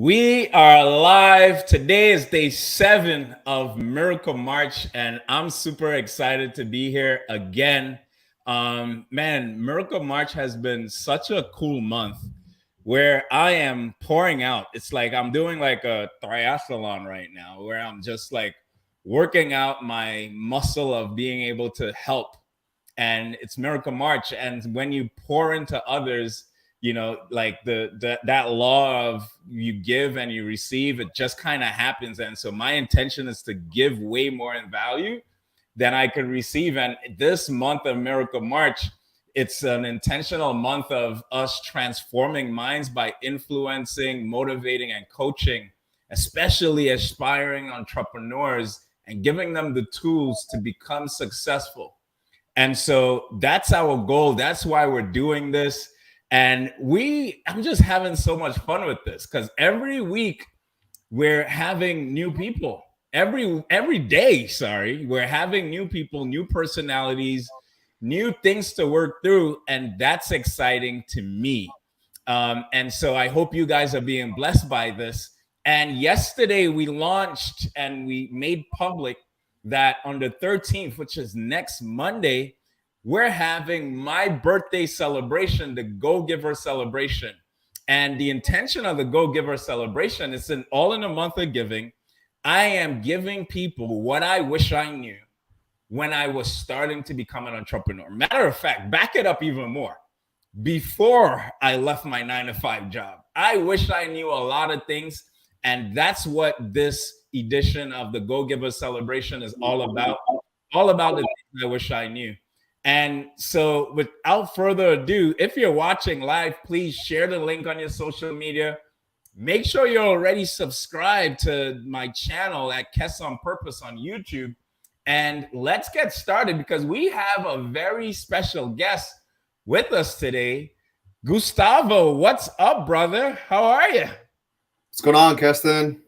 We are live. Today is day 7 of Miracle March, and I'm super excited to be here again. Man, Miracle March has been such a cool month where I am pouring out. It's like I'm doing like a triathlon right now, where I'm just like working out my muscle of being able to help. And it's Miracle March. And when you pour into others, like the that law of you give and you receive, it just kind of happens. And so my intention is to give way more in value than I could receive. And this month of Miracle March, it's an intentional month of us transforming minds by influencing, motivating, and coaching, especially aspiring entrepreneurs, and giving them the tools to become successful. And so that's our goal. That's why we're doing this. And I'm just having so much fun with this because every week we're having new people. Every day, we're having new people, new personalities, new things to work through. And that's exciting to me. And so I hope you guys are being blessed by this. And yesterday we launched and we made public that on the 13th, which is next Monday, we're having my birthday celebration, the Go Giver celebration. And the intention of the Go Giver celebration is all in the month of giving. I am giving people what I wish I knew when I was starting to become an entrepreneur. Matter of fact, back it up even more. Before I left my 9-to-5 job, I wish I knew a lot of things. And that's what this edition of the Go Giver celebration is all about the things I wish I knew. And so without further ado, if you're watching live, please share the link on your social media. Make sure you're already subscribed to my channel at Kess on Purpose on YouTube. And let's get started because we have a very special guest with us today. Gustavo, what's up, brother? How are you? What's going on, Keston?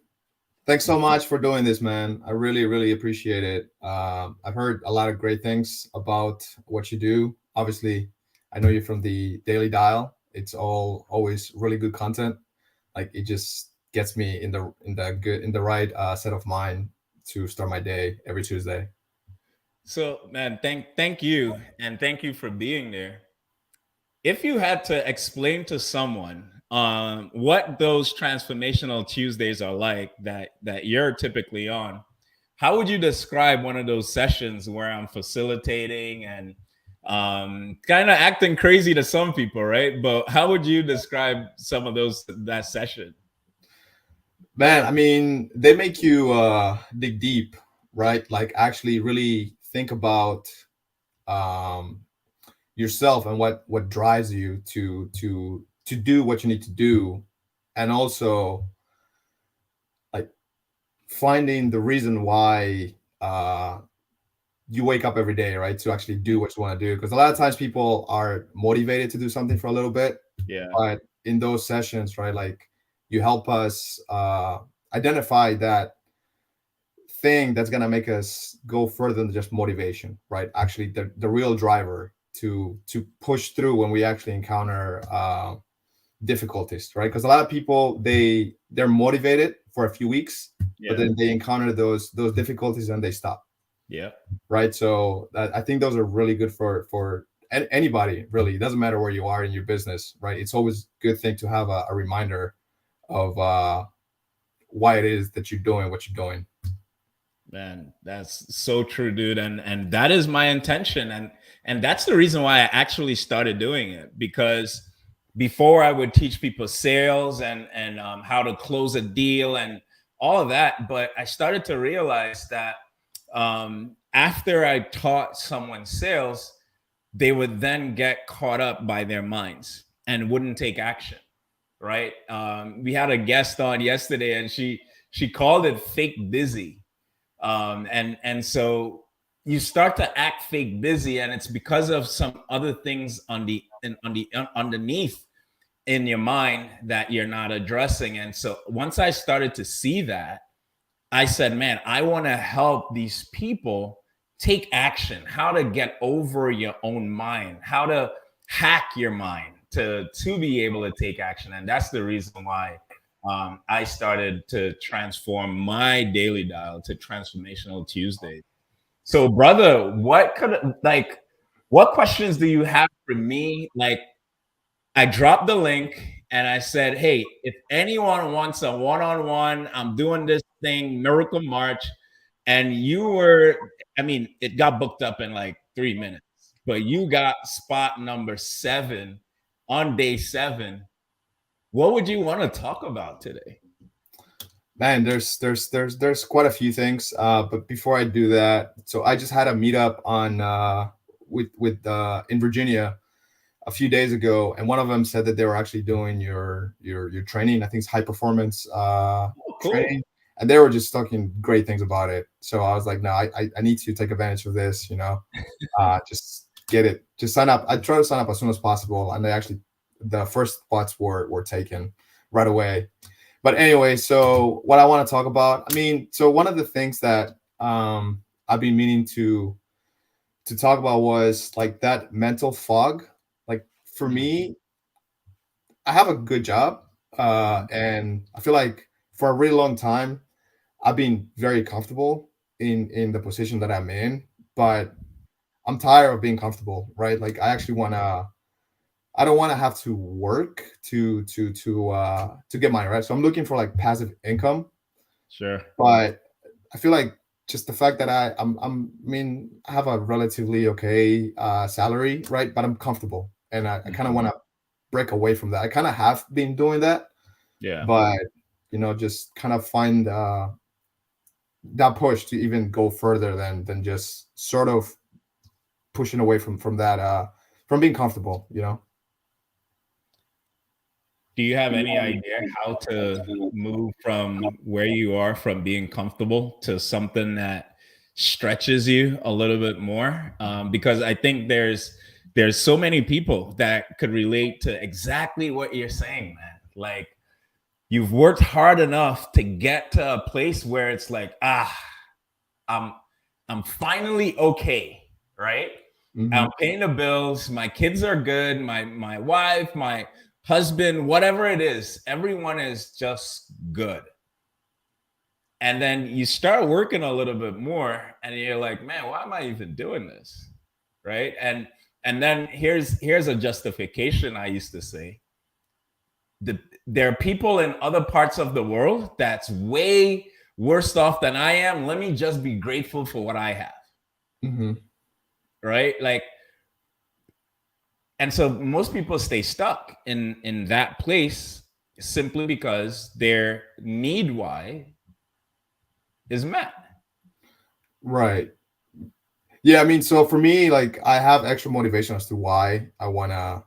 Thanks so much for doing this, man. I really, really appreciate it. I've heard a lot of great things about what you do. Obviously, I know you from the Daily Dial. It's always really good content. Like it just gets me in the right set of mind to start my day every Tuesday. So, man, thank you, and thank you for being there. If you had to explain to someone what those transformational Tuesdays are like that you're typically on, how would you describe one of those sessions where I'm facilitating and kind of acting crazy to some people, right? But how would you describe some of that session? Man, I mean, they make you dig deep, right? Like actually really think about yourself and what drives you to do what you need to do, and also like finding the reason why you wake up every day, right, to actually do what you want to do. Because a lot of times people are motivated to do something for a little bit, but in those sessions, right, like you help us identify that thing that's going to make us go further than just motivation, right? Actually the real driver to push through when we actually encounter difficulties, right? Because a lot of people they're motivated for a few weeks, but then they encounter those difficulties and they stop. Right. So I think those are really good for anybody, really. It doesn't matter where you are in your business, right? It's always a good thing to have a reminder of why it is that you're doing what you're doing. Man, that's so true, dude. And that is my intention. And that's the reason why I actually started doing it, because before I would teach people sales and how to close a deal and all of that. But I started to realize that after I taught someone sales, they would then get caught up by their minds and wouldn't take action. Right. We had a guest on yesterday and she called it fake busy. And so you start to act fake busy, and it's because of some other things underneath in your mind that you're not addressing. And so once I started to see that, I said, man, I want to help these people take action, how to get over your own mind, how to hack your mind to be able to take action. And that's the reason why I started to transform my daily dial to transformational Tuesdays. So, brother, what questions do you have for me? Like, I dropped the link and I said, hey, if anyone wants a one on one, I'm doing this thing, Miracle March. And you were, I mean, it got booked up in like 3 minutes, but you got spot number 7 on day 7. What would you want to talk about today? Man, there's quite a few things. But before I do that, so I just had a meetup on with in Virginia a few days ago, and one of them said that they were actually doing your training. I think it's high performance Oh, cool. training, and they were just talking great things about it. So I was like, no, I need to take advantage of this. Just get it, just sign up. I try to sign up as soon as possible, and they actually the first spots were taken right away. But anyway, so what I want to talk about, I mean, so one of the things that I've been meaning to talk about was like that mental fog. Like for Mhm, me, I have a good job, mhm. and I feel like for a really long time, I've been very comfortable in the position that I'm in. But I'm tired of being comfortable, right? Like I actually wanna. I don't want to have to work to get money, right? So I'm looking for like passive income, Sure. but I feel like just the fact that I mean I have a relatively okay salary, right? But I'm comfortable, and I kind of Mhm. want to break away from that. I kind of have been doing that, Yeah. but just kind of find that push to even go further than just sort of pushing away from that from being comfortable, Do you have any idea how to move from where you are from being comfortable to something that stretches you a little bit more? Because I think there's so many people that could relate to exactly what you're saying, man. Like you've worked hard enough to get to a place where it's like, I'm I'm finally okay, right? hmm I'm paying the bills. My kids are good. My wife, my husband, whatever it is, everyone is just good. And then you start working a little bit more, and you're like, man, why am I even doing this, right? And then here's a justification I used to say. There are people in other parts of the world that's way worse off than I am. Let me just be grateful for what I have, hmm right? Like, and so most people stay stuck in that place simply because their need why is met. right. Yeah, I mean, so for me, like I have extra motivation as to why I wanna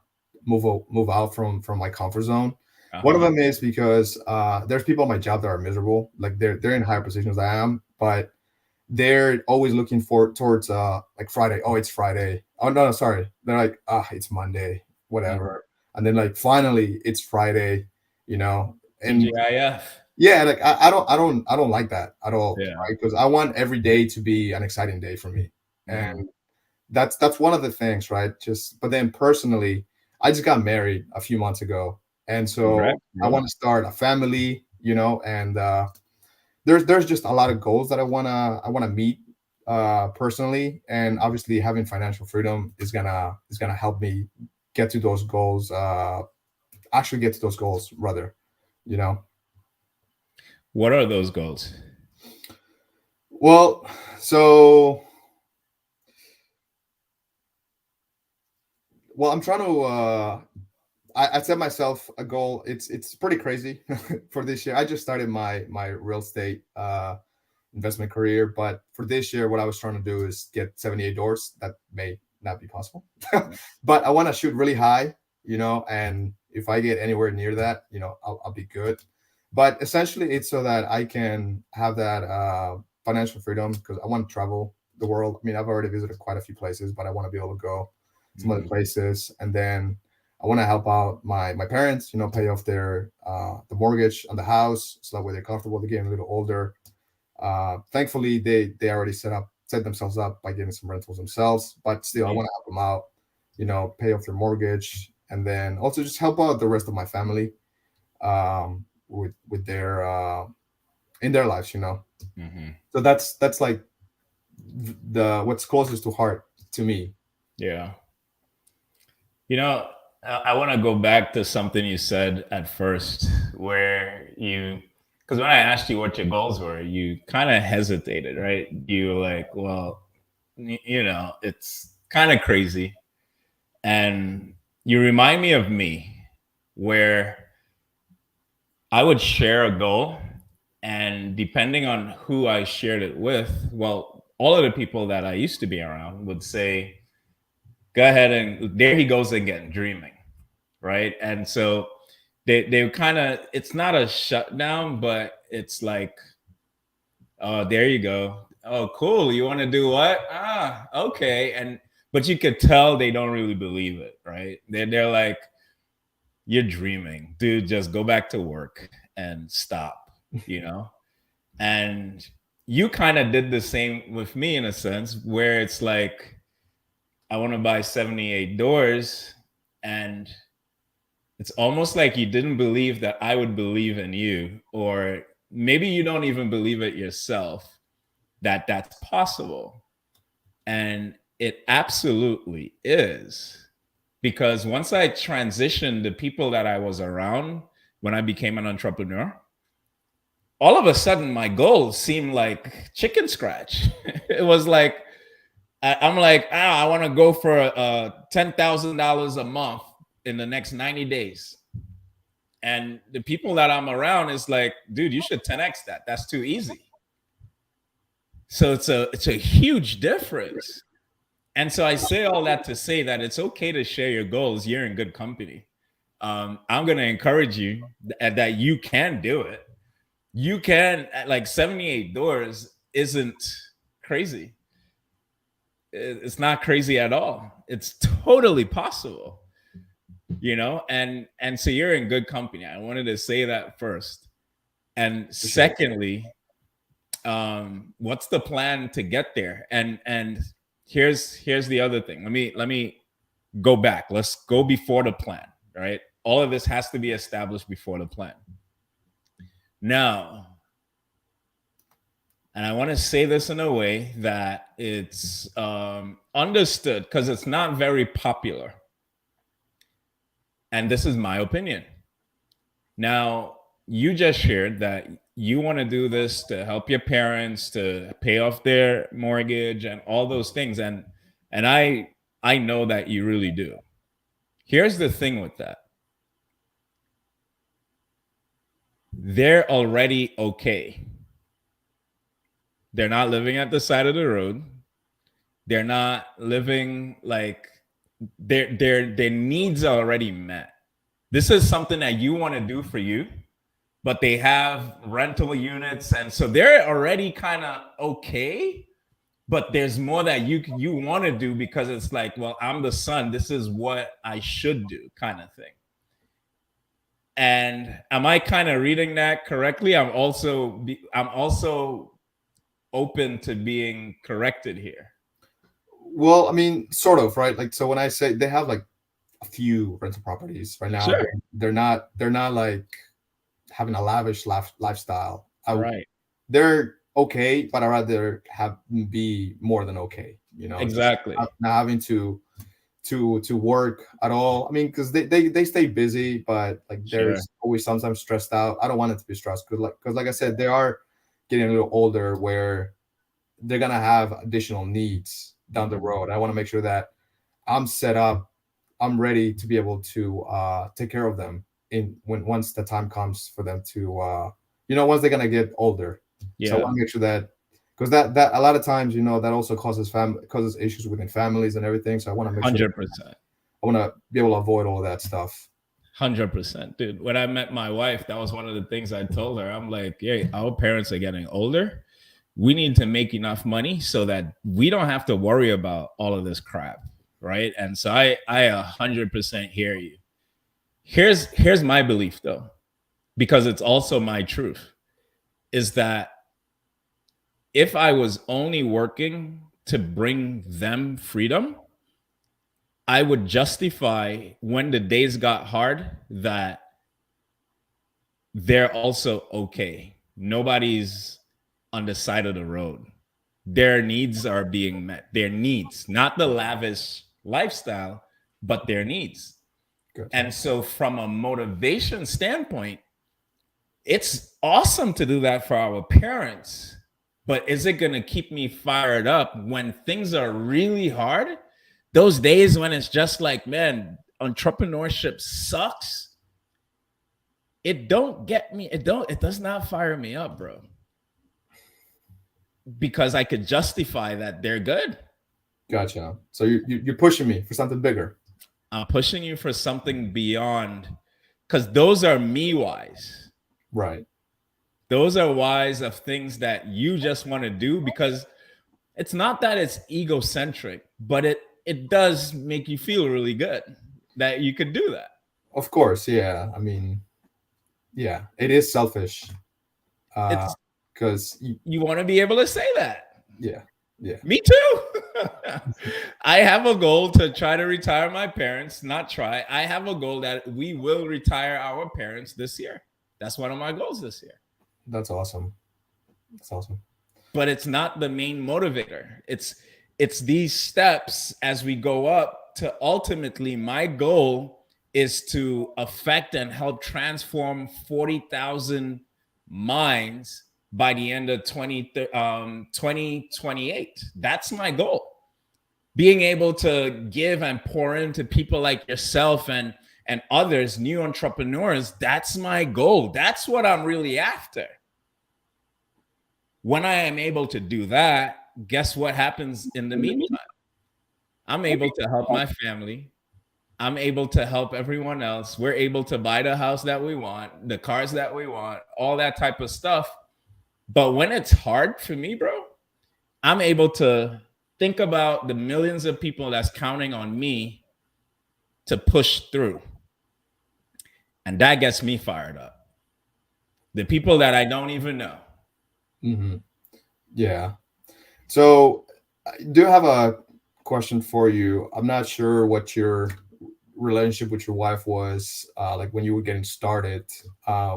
move out from my comfort zone. One of Uh-huh. them is because there's people on my job that are miserable, like they're in higher positions than I am, but they're always looking for towards like Friday. Oh, it's Friday. Oh no, no, sorry. They're like, it's Monday, Mhm. whatever. And then like finally it's Friday, you know. And TGIF. yeah, like I don't like that at all, Yeah. right? Because I want every day to be an exciting day for me. Mhm. And that's one of the things, right? Just but then personally, I just got married a few months ago, and so Congrats, I bro. want to start a family, and there's just a lot of goals that I wanna meet personally, and obviously having financial freedom is gonna help me get to those goals. Actually, get to those goals rather, you know. What are those goals? Well, so I'm trying to I set myself a goal. It's pretty crazy for this year. I just started my real estate investment career, but for this year, what I was trying to do is get 78 doors. That may not be possible, but I want to shoot really high, and if I get anywhere near that, I'll be good. But essentially, it's so that I can have that financial freedom because I want to travel the world. I mean, I've already visited quite a few places, but I want to be able to go some other Mhm. places, and then I want to help out my parents, pay off their the mortgage on the house, so that way they're comfortable. They're getting a little older. Thankfully, they already set themselves up by getting some rentals themselves, but still, I want to help them out, pay off their mortgage, and then also just help out the rest of my family. with their in their lives, you know. Hmm. So that's like the what's closest to heart to me. Yeah. You know, I want to go back to something you said at first, where because when I asked you what your goals were, you kind of hesitated, right? You were like, well, it's kind of crazy. And you remind me of me, where I would share a goal, and depending on who I shared it with, well, all of the people that I used to be around would say, go ahead, and there he goes again, dreaming, right? And so they kind of, it's not a shutdown, but it's like, oh, there you go. Oh, cool. You want to do what? Ah, okay. And but you could tell they don't really believe it, right? They're like, you're dreaming, dude. Just go back to work and stop, you know. And you kind of did the same with me in a sense, where it's like, I want to buy 78 doors, and it's almost like you didn't believe that I would believe in you, or maybe you don't even believe it yourself, that that's possible. And it absolutely is. Because once I transitioned the people that I was around when I became an entrepreneur, all of a sudden my goals seemed like chicken scratch. It was like, I'm like, I want to go for $10,000 a month in the next 90 days. And the people that I'm around is like, dude, you should 10x that. That's too easy. So it's a huge difference. And so I say all that to say that it's okay to share your goals. You're in good company. I'm going to encourage you that you can do it. You can, like 78 doors isn't crazy. It's not crazy at all. It's totally possible, and so you're in good company. I wanted to say that first. And Appreciate it. secondly, what's the plan to get there? And here's the other thing. Let me go back. Let's go before the plan, right? All of this has to be established before the plan. Now, and I want to say this in a way that it's understood, because it's not very popular. And this is my opinion. Now, you just shared that you want to do this to help your parents to pay off their mortgage and all those things. And I know that you really do. Here's the thing with that. They're already okay. They're not living at the side of the road. They're not living like their needs are already met. This is something that you want to do for you, but they have rental units, and so they're already kind of okay. But there's more that you want to do, because it's like, well, I'm the son. This is what I should do, kind of thing. And am I kind of reading that correctly? I'm also open to being corrected here. Well, I mean, sort of, right? Like, so when I say they have like a few rental properties right now, Sure. they're not like having a lavish lifestyle. Right. They're okay, but I'd rather have be more than okay. You know, just Exactly. not having to work at all. I mean, because they stay busy, but like Sure. there's always sometimes stressed out. I don't want it to be stressed because like I said, they are getting a little older where they're gonna have additional needs down the Mhm. road. I want to make sure that I'm set up, I'm ready to be able to take care of them in when once the time comes for them to once they're gonna get older. So I Yeah. want to make sure that because that a lot of times that also causes issues within families and everything. So I want to make sure that 100%. I want to be able to avoid all of that stuff. 100%, dude. When I met my wife, that was one of the things I told her. I'm like, yeah, our parents are getting older. We need to make enough money so that we don't have to worry about all of this crap, right? And so I 100% hear you. Here's my belief, though, because it's also my truth, is that if I was only working to bring them freedom, I would justify when the days got hard that they're also okay. Nobody's on the side of the road. Their needs are being met. Their needs, not the lavish lifestyle, but their needs. Gotcha. And so, from a motivation standpoint, it's awesome to do that for our parents. But is it going to keep me fired up when things are really hard? Those days when it's just like, man, entrepreneurship sucks. It don't get me. It does not fire me up, bro. Because I could justify that they're good. Gotcha. So you're pushing me for something bigger. I'm pushing you for something beyond, because those are me whys. Right. Those are whys of things that you just want to do, because it's not that it's egocentric, but it does make you feel really good that you could do that. Of course, yeah. I mean, yeah, it is selfish. It's Because you want to be able to say that. yeah, yeah. Me too. I have a goal to try to retire my parents. Not try. I have a goal that we will retire our parents this year. That's one of my goals this year. That's awesome. That's awesome. But it's not the main motivator. It's these steps as we go up to ultimately my goal is to affect and help transform 40,000 minds by the end of 2028. That's my goal. Being able to give and pour into people like yourself and others, new entrepreneurs, that's my goal. That's what I'm really after. When I am able to do that, guess what happens in the meantime? I'm able to help my family. I'm able to help everyone else. We're able to buy the house that we want, the cars that we want, all that type of stuff. But when it's hard for me, bro, I'm able to think about the millions of people that's counting on me to push through. And that gets me fired up. The people that I don't even know. Mm-hmm. Yeah. So I do have a question for you. I'm not sure what your relationship with your wife was like when you were getting started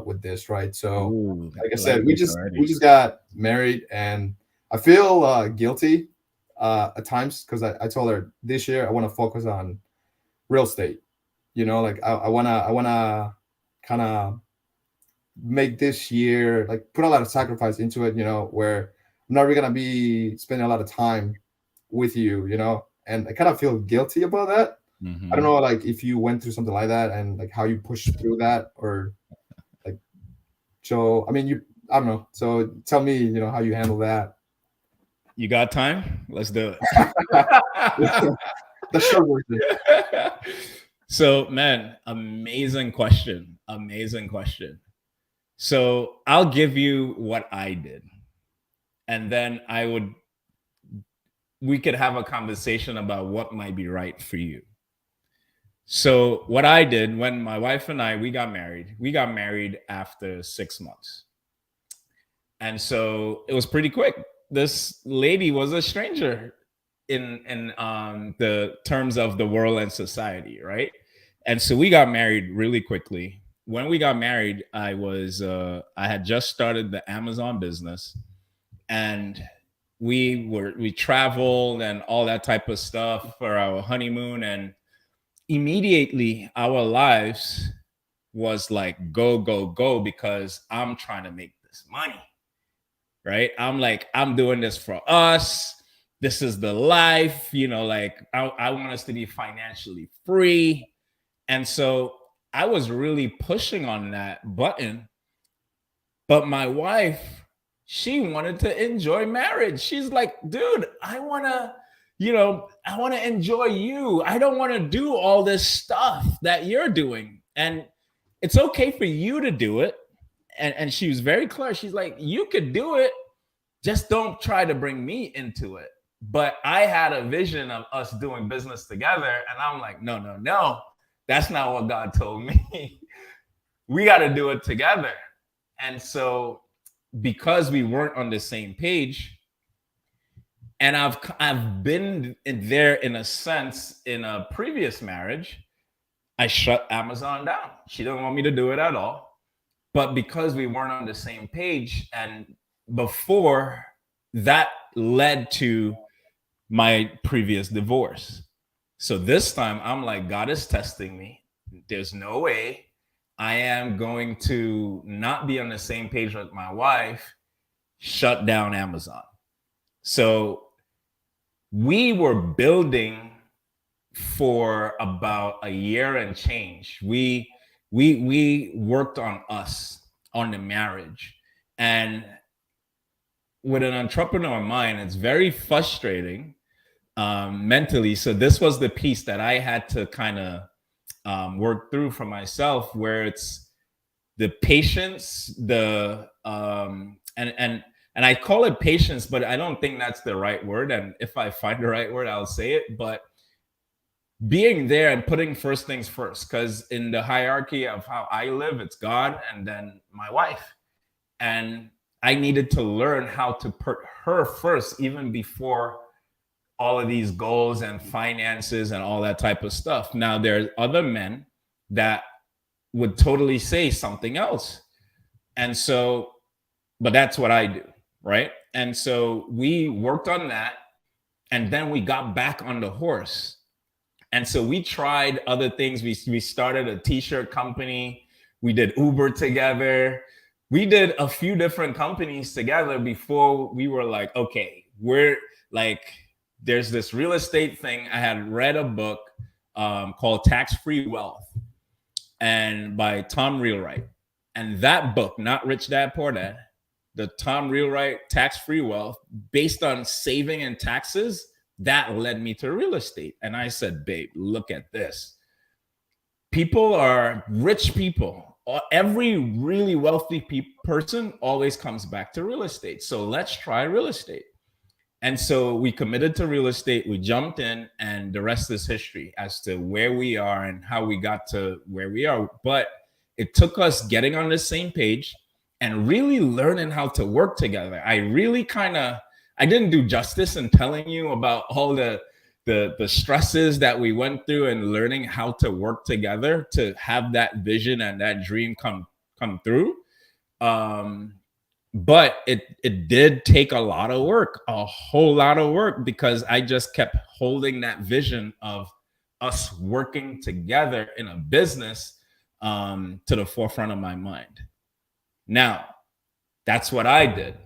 with this, right? So Ooh, like I I said, like we this just already. got married, and I feel guilty at times because I told her this year I want to focus on real estate. You know, like I wanna kind of make this year like put a lot of sacrifice into it. You know, where I'm not really gonna be spending a lot of time with you. You know, and I kind of feel guilty about that. I don't Mm-hmm. know, like if you went through something like that and like how you pushed through that, or like, so I mean, I don't know. So tell me, you know, how you handle that. You got time? Let's do The it. short version. So, man, amazing question. Amazing question. So, I'll give you what I did. And then we could have a conversation about what might be right for you. So, what I did when my wife and we got married after 6 months. And so it was pretty quick. This lady was a stranger in the terms of the world and society, right? And so we got married really quickly. When we got married, I had just started the Amazon business, and we traveled and all that type of stuff for our honeymoon, and immediately our lives was like go go go because I'm trying to make this money, right? I'm like, I'm doing this for us. This is the life, like I want us to be financially free. And so I was really pushing on that button. But my wife, she wanted to enjoy marriage. She's like, dude, I want to enjoy you. I don't want to do all this stuff that you're doing. And it's okay for you to do it. And she was very clear. She's like, you could do it, just don't try to bring me into it. But I had a vision of us doing business together. And I'm like, no, no, no. That's not what God told me. We got to do it together. And so because we weren't on the same page, and I've been there in a sense in a previous marriage, I shut Amazon down. She didn't want me to do it at all. but because we weren't on the same page, and before that led to my previous divorce. So this time I'm like, God is testing me. There's no way I am going to not be on the same page with my wife, shut down Amazon. So we were building for about a year and change. We worked on us, on the marriage. And with an entrepreneur mind, it's very frustrating mentally. So this was the piece that I had to kind of work through for myself, where it's the patience, the and I call it patience, but I don't think that's the right word. And if I find the right word, I'll say it. But being there and putting first things first, because in the hierarchy of how I live, it's God and then my wife. And I needed to learn how to put her first, even before all of these goals and finances and all that type of stuff. Now, there are other men that would totally say something else. And so, but that's what I do, right? And so we worked on that, and then we got back on the horse. And so we tried other things. We started a t-shirt company. We did Uber together. We did a few different companies together before we were like, okay, we're like, there's this real estate thing. I had read a book called Tax Free Wealth and by Tom Wheelwright. And that book, not Rich Dad Poor Dad, the Tom Wheelwright Tax Free Wealth, based on saving and taxes, that led me to real estate. And I said, babe, look at this. People are rich people. Every really wealthy person always comes back to real estate. So let's try real estate. And so we committed to real estate. We jumped in, and the rest is history as to where we are and how we got to where we are. But it took us getting on the same page and really learning how to work together. I didn't do justice in telling you about all the stresses that we went through and learning how to work together to have that vision and that dream come through. But it did take a lot of work, a whole lot of work, because I just kept holding that vision of us working together in a business to the forefront of my mind. Now, that's what I did.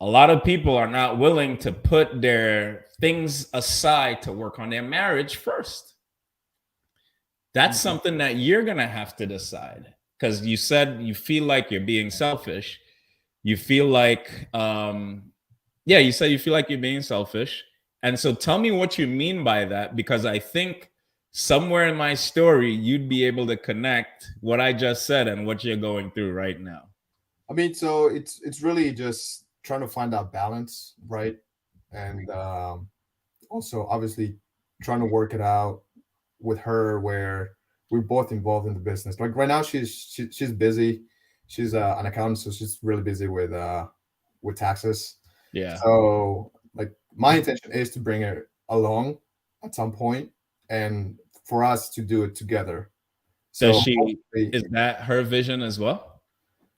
A lot of people are not willing to put their things aside to work on their marriage first. That's something that you're going to have to decide, because you said you feel like you're being selfish. You feel like, you said you feel like you're being selfish. And so tell me what you mean by that, because I think somewhere in my story, you'd be able to connect what I just said and what you're going through right now. I mean, so it's really just trying to find that balance, right? And also, obviously, trying to work it out with her where we're both involved in the business. Like right now, she's busy. She's an accountant, so she's really busy with taxes. Yeah. So, like, my intention is to bring her along at some point, and for us to do it together. So, Does she, is that her vision as well?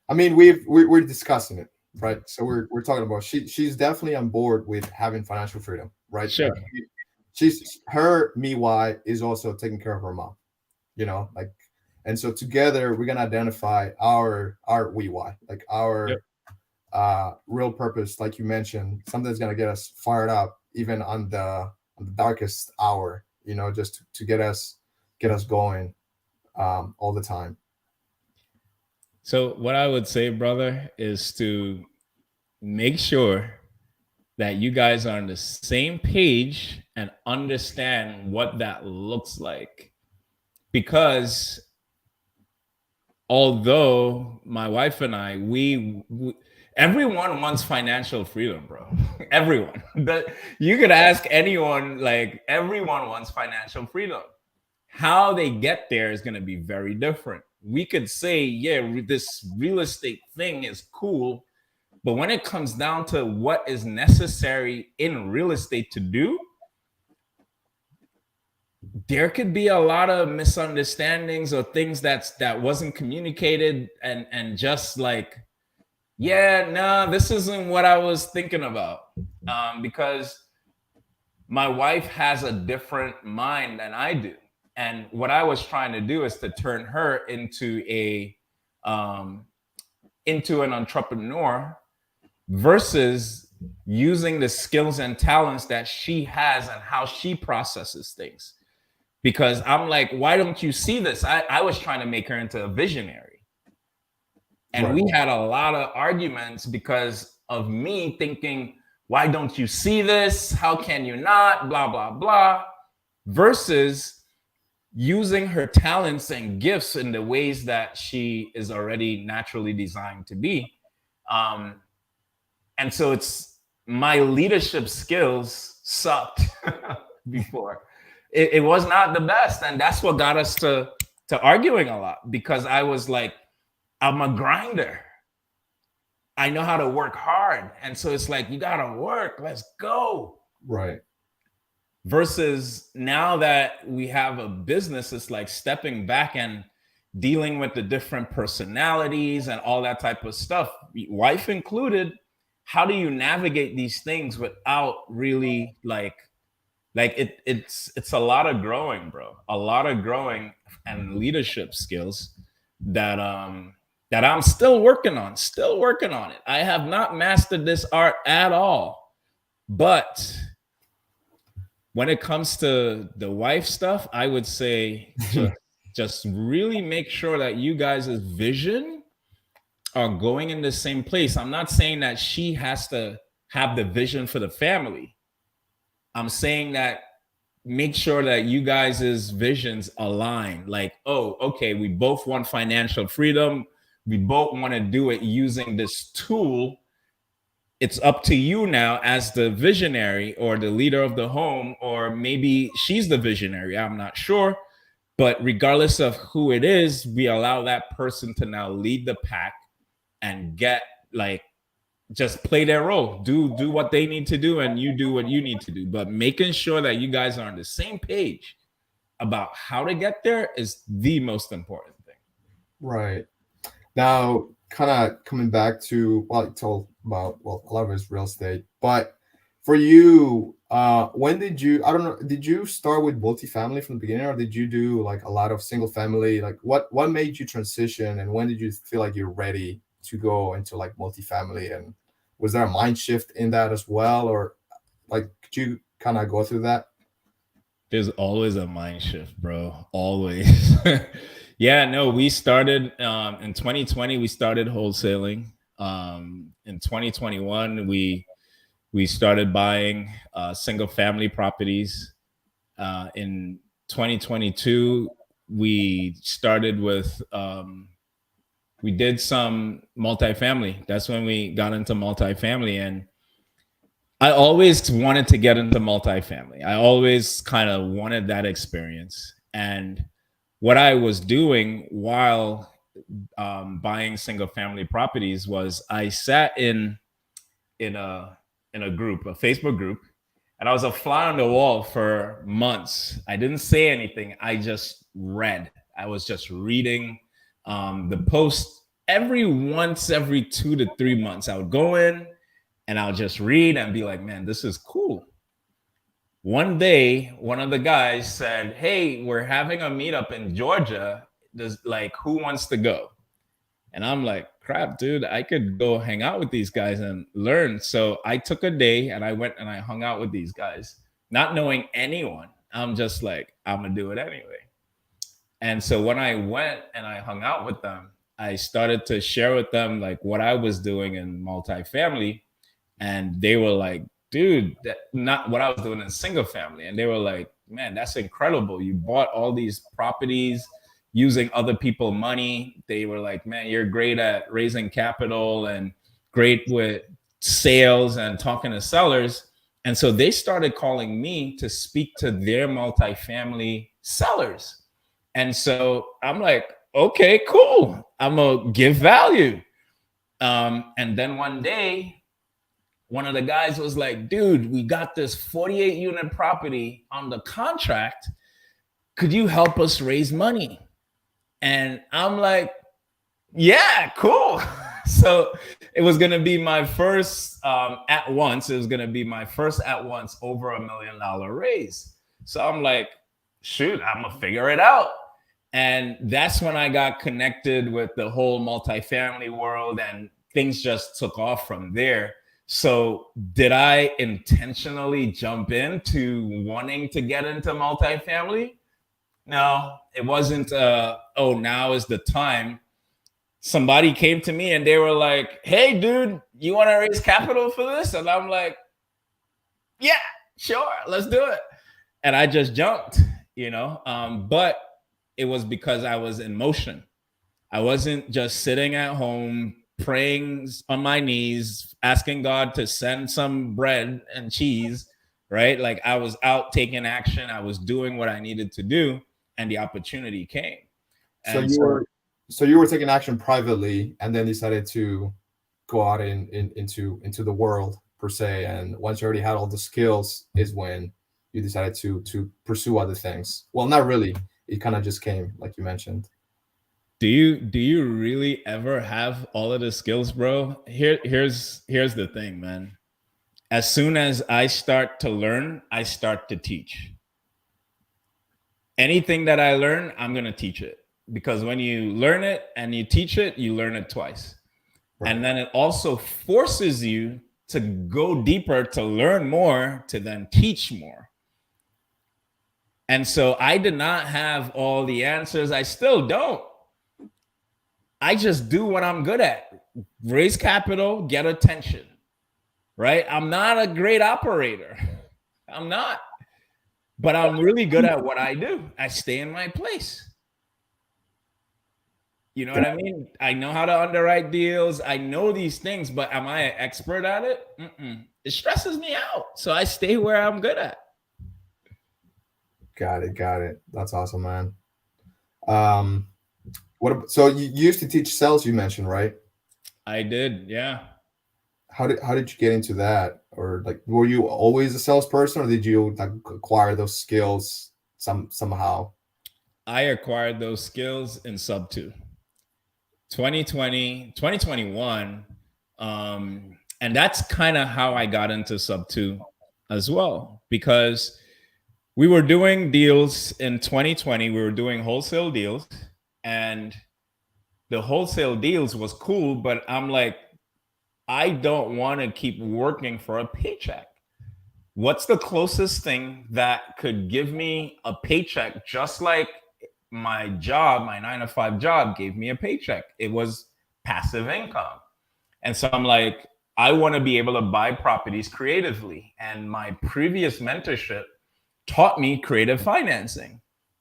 I mean, we're discussing it, right? So we're talking about she's definitely on board with having financial freedom, right? Sure. She's her me why is also taking care of her mom, like, and so together we're gonna identify our we why, like our real purpose, like you mentioned, something that's gonna get us fired up even on the darkest hour, just to get us going all the time. So what I would say, brother, is to make sure that you guys are on the same page and understand what that looks like. Because although my wife and I, we everyone wants financial freedom, bro. Everyone. You could ask anyone, like, everyone wants financial freedom. How they get there is going to be very different. We could say, yeah, this real estate thing is cool, but when it comes down to what is necessary in real estate to do, there could be a lot of misunderstandings or things that wasn't communicated, and just like, yeah, no, this isn't what I was thinking about. Because my wife has a different mind than I do. And what I was trying to do is to turn her um, into an entrepreneur versus using the skills and talents that she has and how she processes things. Because I'm like, why don't you see this? I was trying to make her into a visionary. And Right. we had a lot of arguments because of me thinking, why don't you see this? How can you not? Blah, blah, blah. Versus using her talents and gifts in the ways that she is already naturally designed to be. Um, and so it's my leadership skills sucked before. It was not the best. And that's what got us to arguing a lot, because I was like, I'm a grinder. I know how to work hard. And so it's like, you got to work. Let's go. Right. Versus now that we have a business, it's like stepping back and dealing with the different personalities and all that type of stuff, wife included. How do you navigate these things without really it's a lot of growing, bro. A lot of growing and leadership skills that that I'm still working on, it. I have not mastered this art at all. But when it comes to the wife stuff, I would say just really make sure that you guys' vision are going in the same place. I'm not saying that she has to have the vision for the family. I'm saying that make sure that you guys' visions align. Like, oh, okay, we both want financial freedom. We both want to do it using this tool. It's up to you now as the visionary or the leader of the home, or maybe she's the visionary. I'm not sure. But regardless of who it is, we allow that person to now lead the pack and get like just play their role, do what they need to do, and you do what you need to do. But making sure that you guys are on the same page about how to get there is the most important thing. Right. Now, kind of coming back to what I told about, well, a lot of it's real estate, but for you, when did you, I don't know, did you start with multifamily from the beginning, or did you do like a lot of single family? Like what made you transition, and when did you feel like you're ready to go into like multifamily? And was there a mind shift in that as well? Or like, could you kind of go through that? There's always a mind shift, bro. Always. Yeah, no, we started in 2020, we started wholesaling. In 2021, we started buying single family properties. In 2022, we started with we did some multifamily. That's when we got into multifamily. And I always wanted to get into multifamily. I always kind of wanted that experience. And what I was doing while buying single family properties was I sat in a group, a Facebook group, and I was a fly on the wall for months. I didn't say anything. I just read. I was just reading the post every 2 to 3 months. I would go in and I'll just read and be like, man, this is cool. One day, one of the guys said, hey, we're having a meetup in Georgia. Does like who wants to go? And I'm like, crap, dude, I could go hang out with these guys and learn. So I took a day and I went and I hung out with these guys, not knowing anyone. I'm just like, I'm gonna do it anyway. And so when I went and I hung out with them, I started to share with them like what I was doing in multifamily. And they were like, dude, that not what I was doing in single family. And they were like, man, that's incredible. You bought all these properties using other people's money. They were like, man, you're great at raising capital and great with sales and talking to sellers. And so they started calling me to speak to their multifamily sellers. And so I'm like, okay, cool. I'm gonna give value. And then one day, one of the guys was like, dude, we got this 48 unit property on the contract. could you help us raise money? And I'm like, yeah, cool. So it was going to be my first at once. It was going to be my first at once over $1 million raise. So I'm like, shoot, I'm going to figure it out. And that's when I got connected with the whole multifamily world, and things just took off from there. So did I intentionally jump into wanting to get into multifamily? No, it wasn't. Oh, now is the time. Somebody came to me and they were like, "Hey, dude, you want to raise capital for this?" And I'm like, "Yeah, sure, let's do it." And I just jumped, But it was because I was in motion. I wasn't just sitting at home praying on my knees, asking God to send some bread and cheese, right? Like I was out taking action. I was doing what I needed to do, and the opportunity came. So And you so, were so you were taking action privately, and then decided to go out into the world per se. And once you already had all the skills, is when you decided to pursue other things. Well, not really. It kind of just came, like you mentioned. do you really ever have all of the skills, bro? Here's the thing, man. As soon as I start to learn, I start to teach. Anything that I learn, I'm going to teach it, because when you learn it and you teach it, you learn it twice. Right. And then it also forces you to go deeper, to learn more, to then teach more. And so I did not have all the answers. I still don't. I just do what I'm good at: raise capital, get attention, right? I'm not a great operator. I'm not. But I'm really good at what I do. I stay in my place. You know what I mean? I know how to underwrite deals. I know these things, but am I an expert at it? Mm-mm. It stresses me out. So I stay where I'm good at. Got it. Got it. That's awesome, man. Um, so you used to teach sales, you mentioned, right? I did, yeah. How did you get into that? Or like, were you always a salesperson, or did you like acquire those skills somehow? I acquired those skills in sub two. 2020, 2021. And that's kind of how I got into sub two as well, because we were doing deals in 2020. We were doing wholesale deals, and the wholesale deals was cool, but I'm like, I don't want to keep working for a paycheck. What's the closest thing that could give me a paycheck, just like my job, my 9 to 5 job gave me a paycheck? It was passive income. And so I'm like, I want to be able to buy properties creatively. And my previous mentorship taught me creative financing,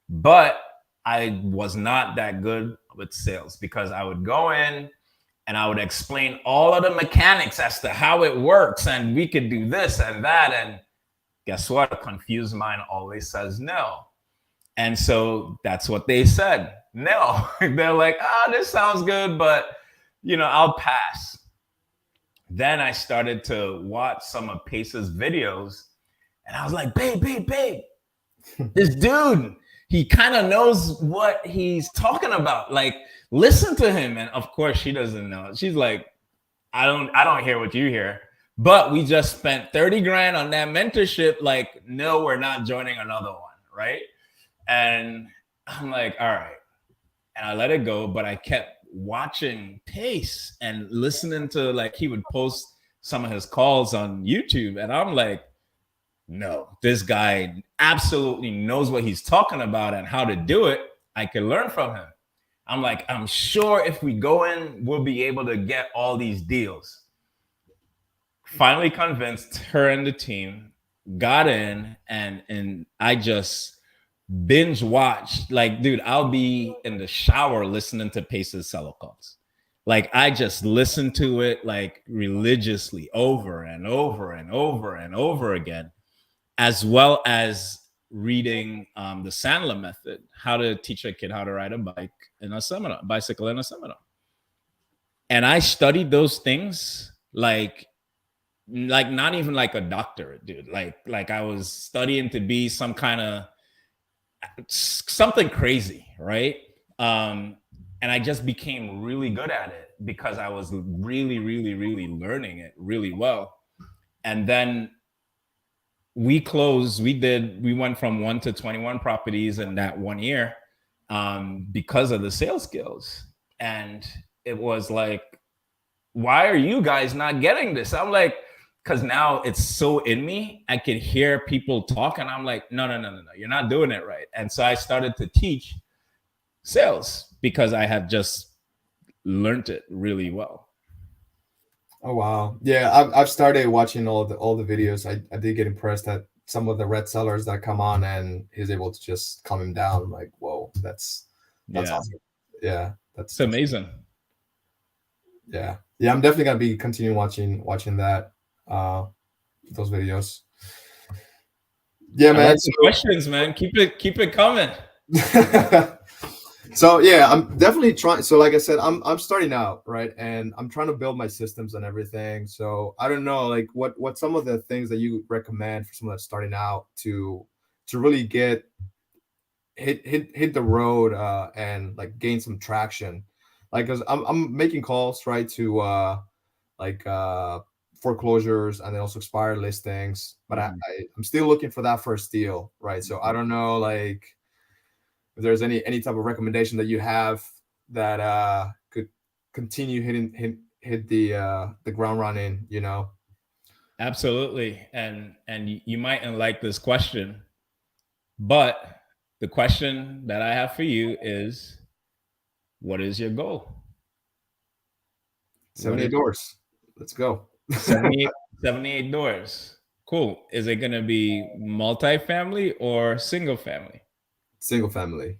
but I was not that good with sales, because I would go in and I would explain all of the mechanics as to how it works, and we could do this and that. And guess what? A confused mind always says no. And so that's what they said. No. They're like, this sounds good, but I'll pass. Then I started to watch some of Pace's videos, and I was like, babe, this dude, he kind of knows what he's talking about. Like, listen to him. And of course, she doesn't know. She's like, I don't hear what you hear. But we just spent 30 grand on that mentorship. Like, no, we're not joining another one, right? And I'm like, all right. And I let it go, but I kept watching Pace and listening to, like, he would post some of his calls on YouTube. And I'm like, no, this guy absolutely knows what he's talking about and how to do it. I can learn from him. I'm like, I'm sure if we go in, we'll be able to get all these deals. Finally convinced her and the team, got in, and I just binge watched. Like, dude, I'll be in the shower listening to Pace's seller calls. Like, I just listened to it like religiously over and over and over and over again, as well as reading the Sandler method, how to teach a kid how to ride a bicycle in a seminar. And I studied those things like not even like a doctor, dude. Like I was studying to be some kind of, something crazy, right? Um, and I just became really good at it because I was really, really, really learning it really well. And then we went from 1 to 21 properties in that 1 year, because of the sales skills. And it was like, why are you guys not getting this? I'm like, because now it's so in me. I can hear people talk, and I'm like, no, no, no, no, no, you're not doing it right. And so I started to teach sales because I had just learned it really well. Oh wow. Yeah, I've started watching all the videos. I did get impressed at some of the red sellers that come on and he's able to just calm him down. I'm like, whoa, that's Yeah, awesome. Yeah, it's that's amazing. yeah. Yeah, I'm definitely gonna be continuing watching that uh those videos. Yeah, I man. like the questions, man. Keep it coming. So so yeah, I'm definitely trying. So like I said, I'm starting out, right? And I'm trying to build my systems and everything. So I don't know, like what some of the things that you recommend for someone that's starting out to really get hit the road and like gain some traction. Like cuz I'm making calls right to like foreclosures and then also expired listings, but Mhm. I'm still looking for that first deal, right? So I don't know like if there's any type of recommendation that you have that could continue hit the ground running, you know. Absolutely. And you mightn't like this question, but the question that I have for you is, what is your goal? What 78 is doors, let's go. 78 78 doors? Cool. Is it going to be multifamily or single family? Single family.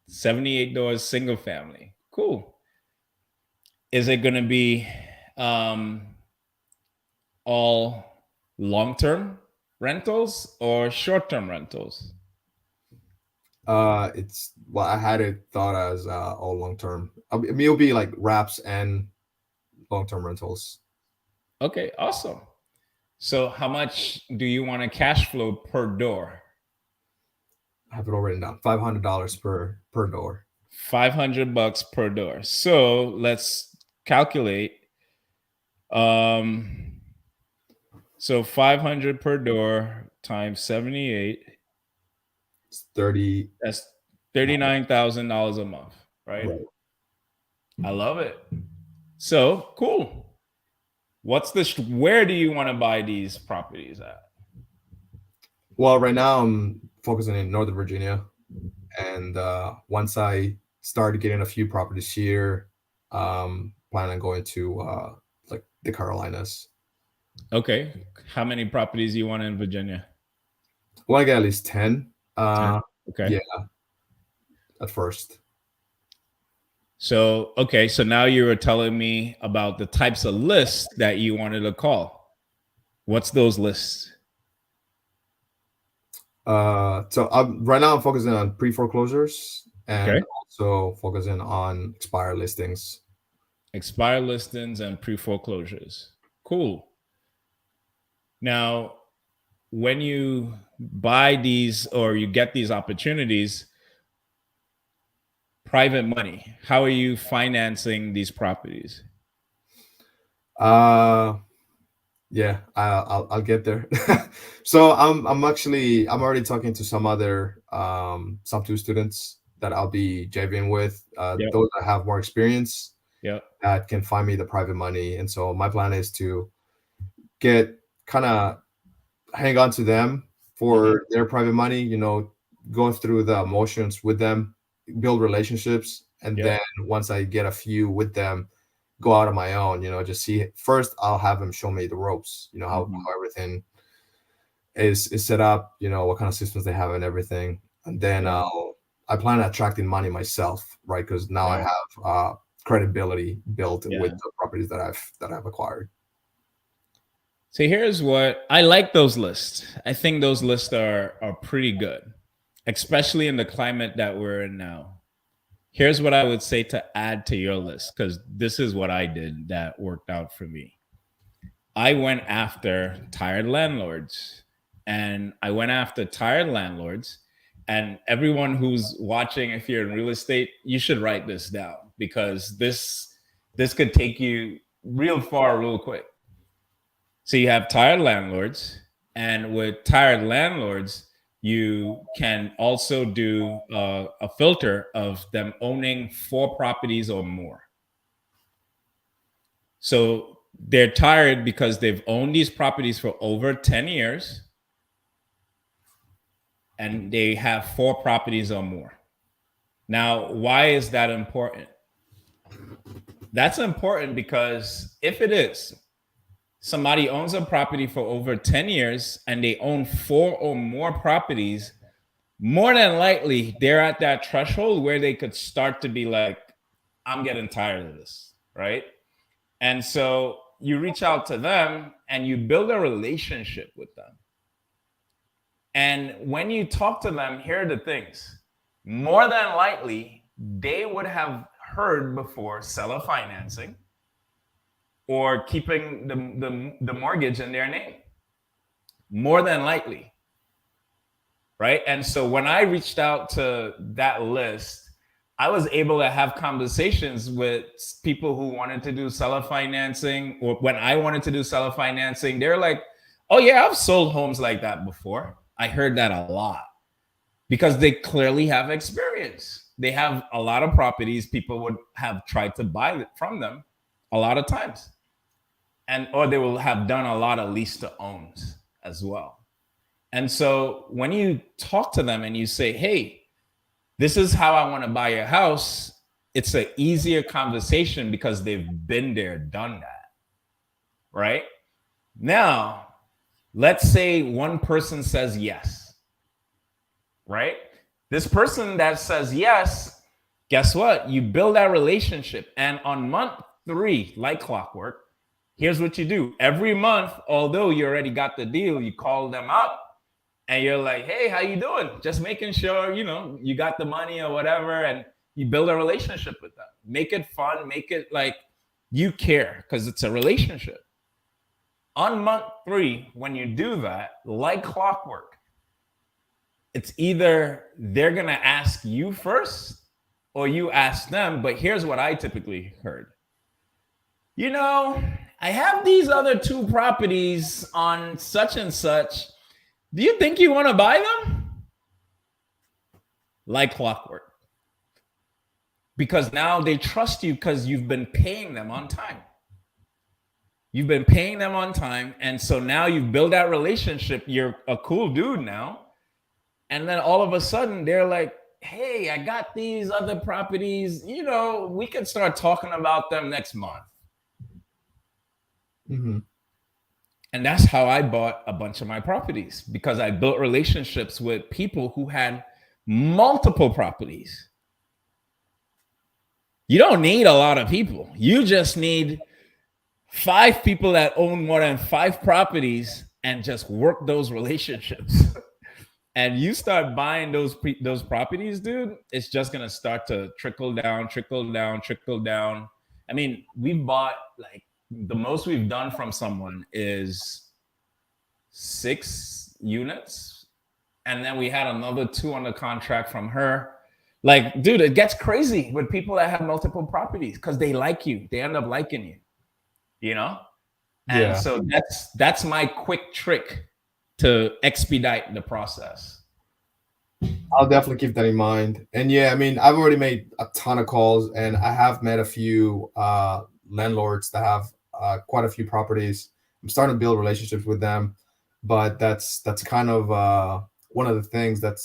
78 doors, single family. Cool. Is it going to be um, all long term rentals or short term rentals? It's well, I had it thought as all long term. I mean, it'll be like wraps and long term rentals. Okay, awesome. So, how much do you want to cash flow per door? I have it all written down. $500 per door. $500 per door. So, let's calculate. Um, so 500 per door times 78, It's 30. that's $39,000 a month, right? Right. I love it. So, cool. Where do you want to buy these properties at? Well, right now I'm focusing in Northern Virginia, and once I start getting a few properties here, plan on going to like the Carolinas. Okay. How many properties you want in Virginia? I want to get at least 10. 10. Okay. Yeah, at first. So, okay, so now you were telling me about the types of lists that you wanted to call. What's those lists? So right now I'm focusing on pre foreclosures Okay. and also focusing on expired listings. Expired listings and pre foreclosures. Cool. Now, when you buy these or you get these opportunities, private money, how are you financing these properties? Uh, yeah, I'll get there. So I'm already talking to some other some two students that I'll be JVing with. Yep. Those that have more experience Yep. that can find me the private money, and so my plan is to get kind of hang on to them Mhm. for their private money. You know, go through the emotions with them, build relationships, and Yep. then once I get a few with them, go out on my own. You know, just see. First, I'll have them show me the ropes. You know Mhm. how everything is set up. You know what kind of systems they have and everything, and then Yeah. I plan on attracting money myself, right? Because now I Right. have credibility built with Yeah. the properties that I've acquired. So here's what I like those lists. I think those lists are pretty good, especially in the climate that we're in now. Here's what I would say to add to your list, because this is what I did that worked out for me. I went after tired landlords, and I went after tired landlords, And everyone who's watching, if you're in real estate, you should write this down, because this could take you real far real quick. So you have tired landlords, and with tired landlords, you can also do a filter of them owning 4 properties or more. So they're tired because they've owned these properties for over 10 years, and they have 4 properties or more. Now, why is that important? That's important because if it is, somebody owns a property for over 10 years and they own 4 or more properties, more than likely they're at that threshold where they could start to be like, I'm getting tired of this, right? And so you reach out to them and you build a relationship with them. And when you talk to them, here are the things. More than likely, they would have heard before seller financing or keeping the mortgage in their name. More than likely. Right? And so when I reached out to that list, I was able to have conversations with people who wanted to do seller financing, or when I wanted to do seller financing, they're like, oh yeah, I've sold homes like that before. I heard that a lot because they clearly have experience. They have a lot of properties people would have tried to buy it from them a lot of times. And or they will have done a lot of lease to owns as well. And so when you talk to them and you say, hey, this is how I want to buy your house, it's an easier conversation because they've been there, done that. Right? Now, let's say one person says yes. Right? This person that says yes, guess what? You build that relationship. And on month 3, like clockwork, here's what you do. Every month, although you already got the deal, you call them up and you're like, hey, how you doing? Just making sure, you got the money or whatever. And you build a relationship with them. Make it fun. Make it like you care, because it's a relationship. On month 3, when you do that, like clockwork, it's either they're going to ask you first or you ask them. But here's what I typically heard. I have these other 2 properties on such and such. Do you think you want to buy them? Like clockwork. Because now they trust you because you've been paying them on time. You've been paying them on time. And so now you've built that relationship. You're a cool dude now. And then all of a sudden they're like, hey, I got these other properties. We can start talking about them next month. Mm-hmm. And that's how I bought a bunch of my properties, because I built relationships with people who had multiple properties. You don't need a lot of people. You just need 5 people that own more than 5 properties and just work those relationships. And you start buying those properties, dude, it's just going to start to trickle down. I mean, we've bought, like, the most we've done from someone is 6 units. And then we had another 2 on the contract from her. Like, dude, it gets crazy with people that have multiple properties because they like you. They end up liking you, And Yeah. so that's my quick trick to expedite the process. I'll definitely keep that in mind. And yeah, I mean, I've already made a ton of calls, and I have met a few landlords that have quite a few properties. I'm starting to build relationships with them, but that's kind of one of the things that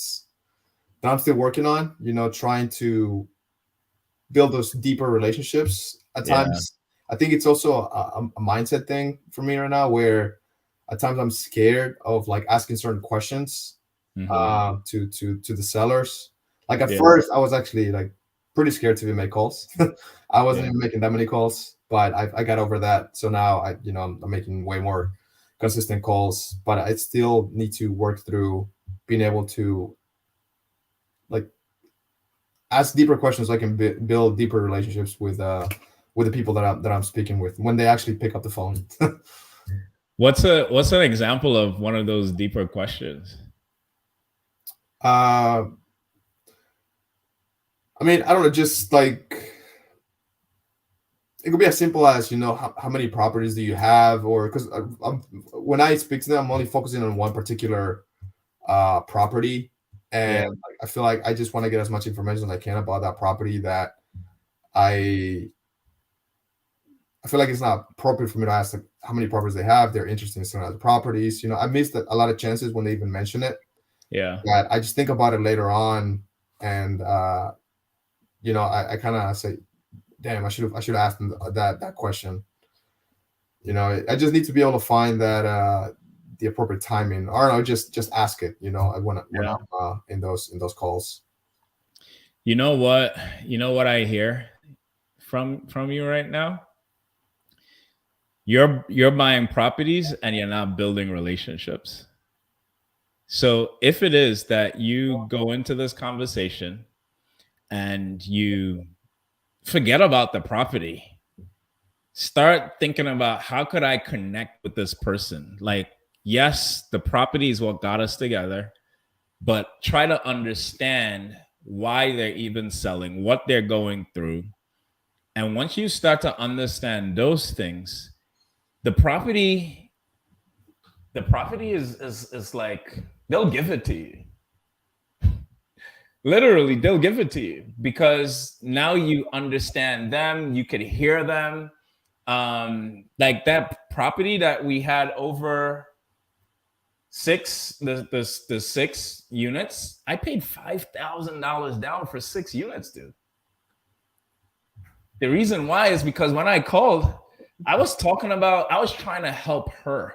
I'm still working on. Trying to build those deeper relationships. At times, I think it's also a mindset thing for me right now, where at times I'm scared of like asking certain questions to the sellers. Like at first, I was actually like pretty scared to even make calls. I wasn't even making that many calls, but I got over that. So now I'm making way more consistent calls, but I still need to work through being able to like ask deeper questions so I can build deeper relationships with the people that I'm speaking with when they actually pick up the phone. What's an example of one of those deeper questions? Uh, I mean, I don't know, just like it could be as simple as how many properties do you have, or because when I speak to them, I'm only focusing on one particular property, Yeah, and like, I feel like I just want to get as much information as I can about that property that I I feel like it's not appropriate for me to ask like, how many properties they have. They're interested in certain other properties. I missed a lot of chances when they even mention it. yeah. That I just think about it later on, and I kind of say, "Damn, I should have asked them that question." I just need to be able to find that the appropriate timing, or no, just ask it. When Yeah. I'm in those calls. You know what? You know what I hear from you right now? You're buying properties and you're not building relationships. So if it is that you go into this conversation and you forget about the property, start thinking about how could I connect with this person? Like, yes, the property is what got us together, but try to understand why they're even selling, what they're going through. And once you start to understand those things, the property, the property is like they'll give it to you. Literally, they'll give it to you because now you understand them, you could hear them. Like that property that we had over the 6 units, I paid $5,000 down for 6 units, dude. The reason why is because when I called, I was trying to help her.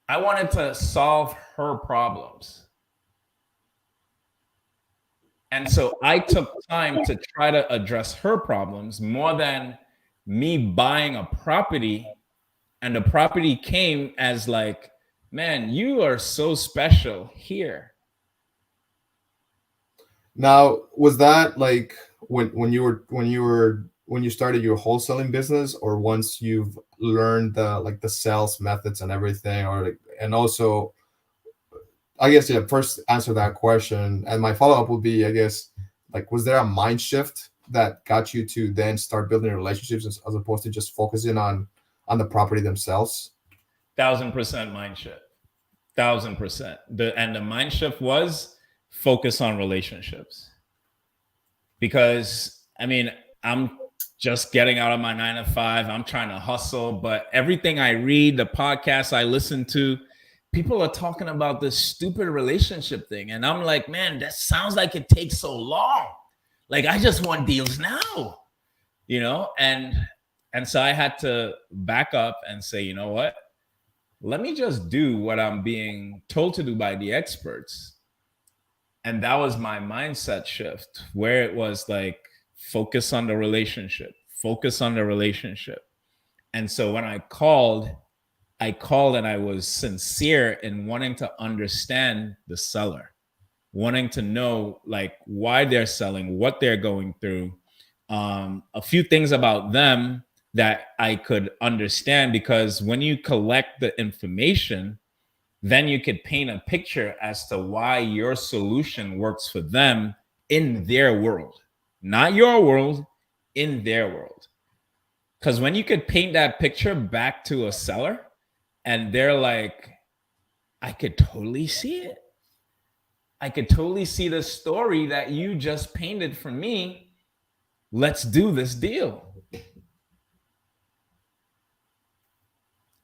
I wanted to solve her problems. And so I took time to try to address her problems more than me buying a property. And the property came as like, man, you are so special here. Now, was that like when you started your wholesaling business, or once you've learned the sales methods and everything, or and also I guess, yeah, first answer that question, and my follow up would be, I guess, like, was there a mind shift that got you to then start building relationships as opposed to just focusing on the property themselves? 1,000% mind shift. 1,000%. The mind shift was focus on relationships. Because I mean, I'm just getting out of my 9 to 5. I'm trying to hustle, but everything I read, the podcasts I listen to, people are talking about this stupid relationship thing. And I'm like, man, that sounds like it takes so long. Like I just want deals now, you know? And so I had to back up and say, you know what? Let me just do what I'm being told to do by the experts. And that was my mindset shift, where it was like focus on the relationship, focus on the relationship. And so when I called and I was sincere in wanting to understand the seller, wanting to know like why they're selling, what they're going through, a few things about them that I could understand. Because when you collect the information, then you could paint a picture as to why your solution works for them in their world, not your world, in their world. Because when you could paint that picture back to a seller and they're like, I could totally see it. I could totally see the story that you just painted for me. Let's do this deal.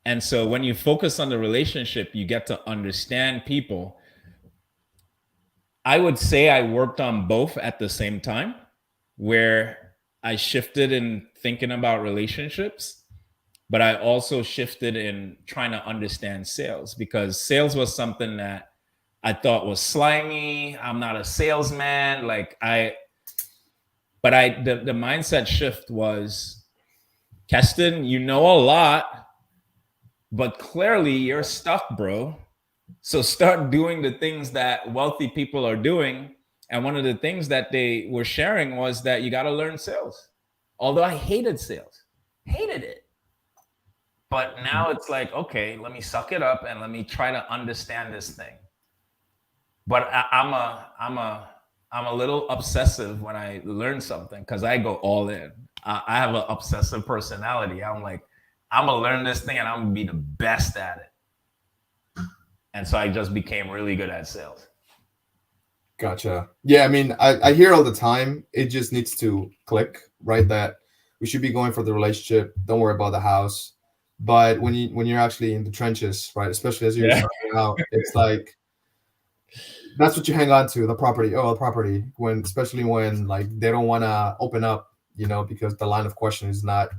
And so when you focus on the relationship, you get to understand people. I would say I worked on both at the same time, where I shifted in thinking about relationships, but I also shifted in trying to understand sales, because sales was something that I thought was slimy. I'm not a salesman. The mindset shift was, Keston, you know a lot, but clearly you're stuck, bro. So start doing the things that wealthy people are doing. And one of the things that they were sharing was that you got to learn sales. Although I hated sales, hated it. But now it's like, okay, let me suck it up and let me try to understand this thing. but I'm a little obsessive when I learn something because I go all in. I have an obsessive personality. I'm like, I'm gonna learn this thing and I'm gonna be the best at it. And so I just became really good at sales. Gotcha. Yeah, I mean, I hear all the time. It just needs to click, right? That we should be going for the relationship. Don't worry about the house. But when you're actually in the trenches, right? Especially as you're Yeah. starting out, it's like that's what you hang on to, the property. Oh, the property. When especially when like they don't want to open up, because the line of question is not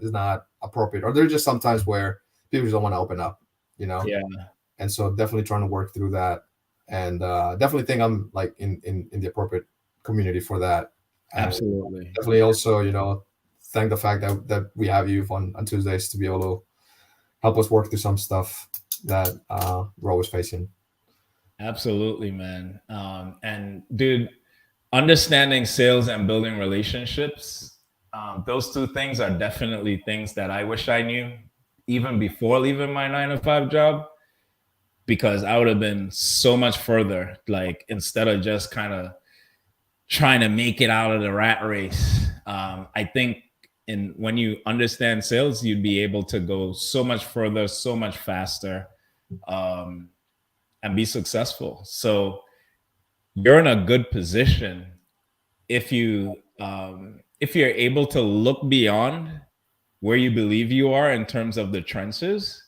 appropriate, or there's just sometimes where people just don't want to open up, you know. Yeah, And so definitely trying to work through that, and definitely think I'm like in the appropriate community for that, and absolutely. definitely also thank the fact that we have you on Tuesdays to be able to help us work through some stuff that we're always facing. Absolutely, man. And dude, understanding sales and building relationships, those two things are definitely things that I wish I knew even before leaving my 9 to 5 job, because I would have been so much further. Like, instead of just kind of trying to make it out of the rat race, I think when you understand sales, you'd be able to go so much further, so much faster, um, and be successful. So you're in a good position if you're able to look beyond where you believe you are in terms of the trenches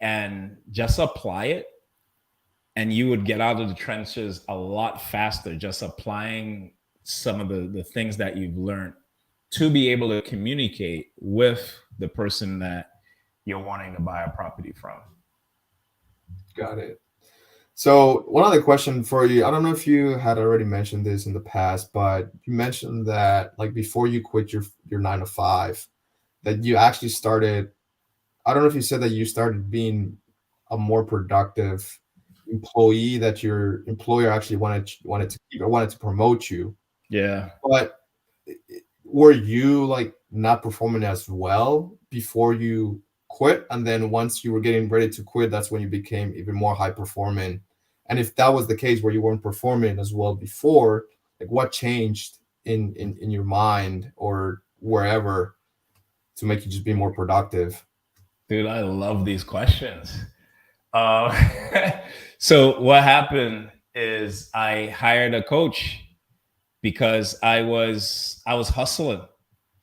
and just apply it, and you would get out of the trenches a lot faster just applying some of the things that you've learned to be able to communicate with the person that you're wanting to buy a property from. Got it. So one other question for you. I don't know if you had already mentioned this in the past, but you mentioned that like before you quit your 9 to 5, that you actually started. I don't know if you said that you started being a more productive employee, that your employer actually wanted to keep or wanted to promote you. Yeah. But were you like not performing as well before you quit? And then once you were getting ready to quit, that's when you became even more high performing. And if that was the case where you weren't performing as well before, like what changed in your mind or wherever to make you just be more productive? Dude, I love these questions. Uh, so what happened is I hired a coach because I was hustling.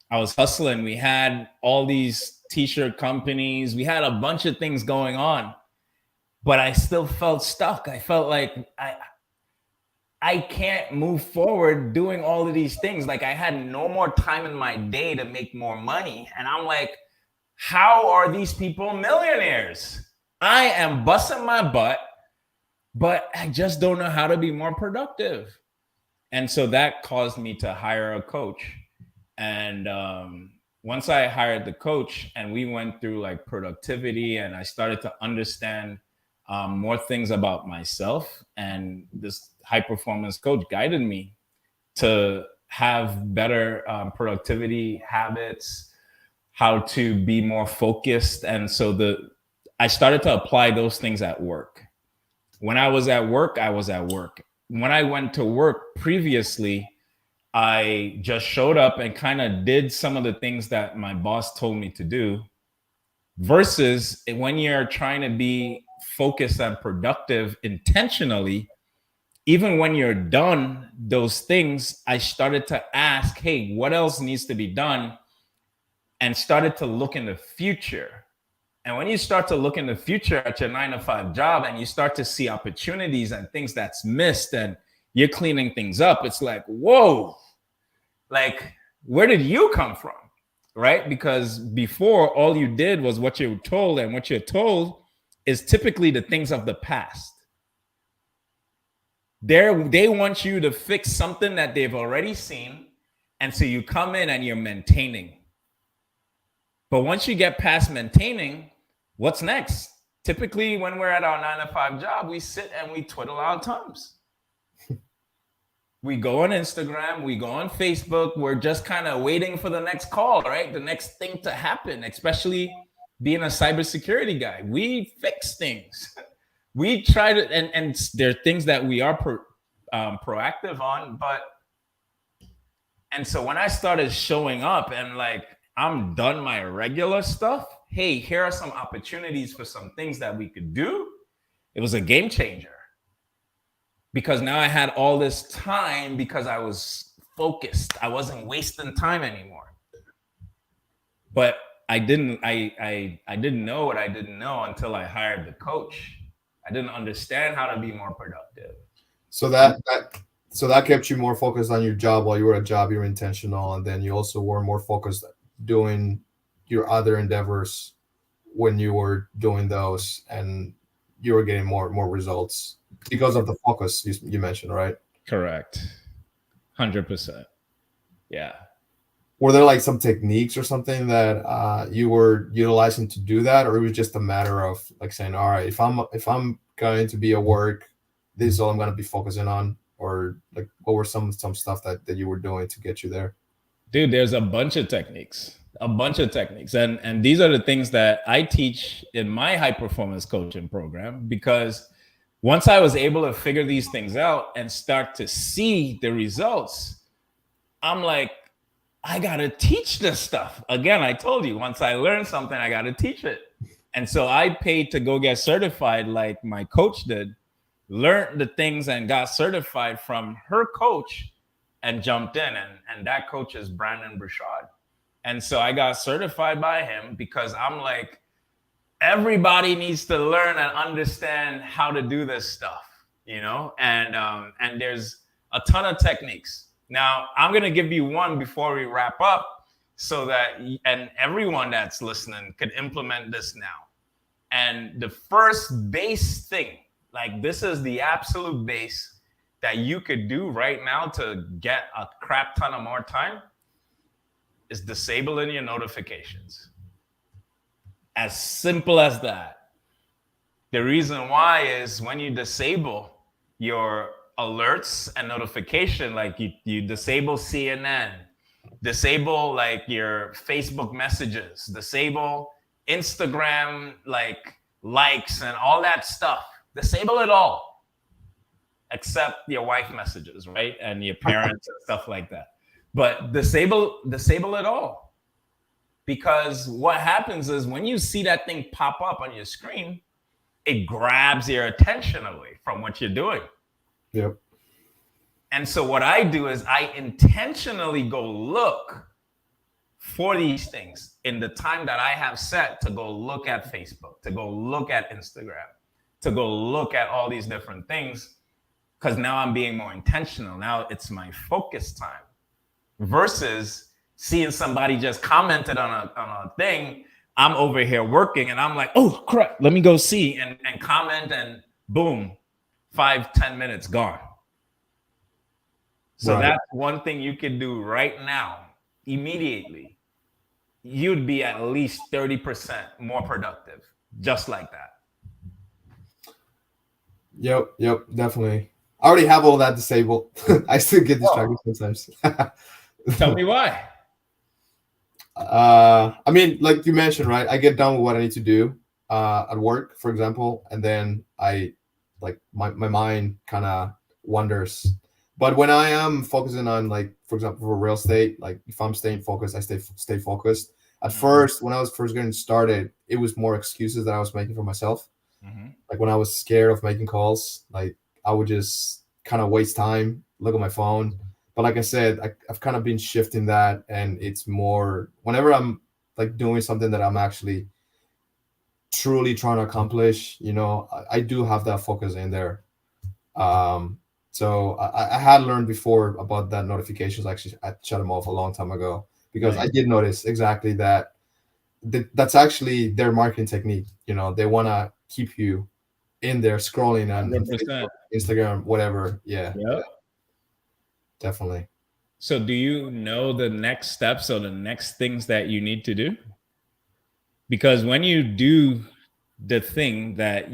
I was hustling. We had all these t-shirt companies. We had a bunch of things going on, but I still felt stuck. I felt like I can't move forward doing all of these things. Like, I had no more time in my day to make more money. And I'm like, how are these people millionaires? I am busting my butt, but I just don't know how to be more productive. And so that caused me to hire a coach. And once I hired the coach and we went through like productivity, and I started to understand more things about myself, and this high performance coach guided me to have better productivity habits, how to be more focused. And so I started to apply those things at work. When I was at work, I was at work. When I went to work previously, I just showed up and kind of did some of the things that my boss told me to do, versus when you're trying to be focused and productive intentionally, even when you're done those things, I started to ask, hey, what else needs to be done? And started to look in the future. And when you start to look in the future at your 9 to 5 job, and you start to see opportunities and things that's missed, and you're cleaning things up, it's like, whoa, like, where did you come from? Right? Because before, all you did was what you were told, and what you're told is typically the things of the past. They want you to fix something that they've already seen. And so you come in and you're maintaining. But once you get past maintaining, what's next? Typically, when we're at our 9 to 5 job, we sit and we twiddle our thumbs. We go on Instagram, we go on Facebook. We're just kind of waiting for the next call, right? The next thing to happen, especially being a cybersecurity guy. We fix things. We try to, and there are things that we are proactive on. But and so when I started showing up and like I'm done my regular stuff, hey, here are some opportunities for some things that we could do. It was a game changer because now I had all this time because I was focused. I wasn't wasting time anymore. But I didn't know what I didn't know until I hired the coach. I didn't understand how to be more productive. So that kept you more focused on your job. While you were at job, you were intentional, and then you also were more focused doing your other endeavors when you were doing those, and you were getting more results because of the focus you mentioned, right? Correct. 100%. Yeah. Were there like some techniques or something that you were utilizing to do that, or it was just a matter of like saying, all right, if I'm going to be at work, this is all I'm going to be focusing on? Or like what were some stuff that you were doing to get you there? Dude, there's a bunch of techniques. A bunch of techniques. And these are the things that I teach in my high performance coaching program because once I was able to figure these things out and start to see the results, I'm like, I got to teach this stuff. Again, I told you, once I learn something, I got to teach it. And so I paid to go get certified like my coach did, learned the things and got certified from her coach and jumped in. And that coach is Brandon Bouchard. And so I got certified by him because I'm like, everybody needs to learn and understand how to do this stuff, you know? And there's a ton of techniques. Now, I'm going to give you one before we wrap up so that and everyone that's listening could implement this now. And the first base thing, like this is the absolute base that you could do right now to get a crap ton of more time is disabling your notifications. As simple as that. The reason why is when you disable your alerts and notification, like you disable CNN, disable like your Facebook messages, disable Instagram like likes and all that stuff. Disable it all except your wife messages, right? And your parents and stuff like that. But disable it all. Because what happens is when you see that thing pop up on your screen, it grabs your attention away from what you're doing. Yep. And so what I do is I intentionally go look for these things in the time that I have set to go look at Facebook, to go look at Instagram, to go look at all these different things, because now I'm being more intentional. Now it's my focus time versus seeing somebody just commented on a thing. I'm over here working and I'm like, oh crap, let me go see and comment and boom, 5-10 minutes gone. So that's one thing you could do right now, immediately. You'd be at least 30% more productive, just like that. Yep, definitely. I already have all that disabled. I still get distracted sometimes. Tell me why. I mean, like you mentioned, right? I get done with what I need to do at work, for example, and then I like my mind kind of wanders. But when I am focusing on, like, for example, for real estate, like if I'm staying focused, I stay focused. At first, when I was first getting started, it was more excuses that I was making for myself. Like when I was scared of making calls, like I would just kind of waste time, look at my phone. But like I said, I've kind of been shifting that, and it's more whenever I'm like doing something that I'm actually truly trying to accomplish, I do have that focus in there. So I had learned before about that notifications. Actually, I shut them off a long time ago because I did notice exactly that that's actually their marketing technique. They want to keep you in there scrolling on Facebook, Instagram, whatever. Yeah, definitely. So do you know the next steps or the next things that you need to do? Because when you do the thing that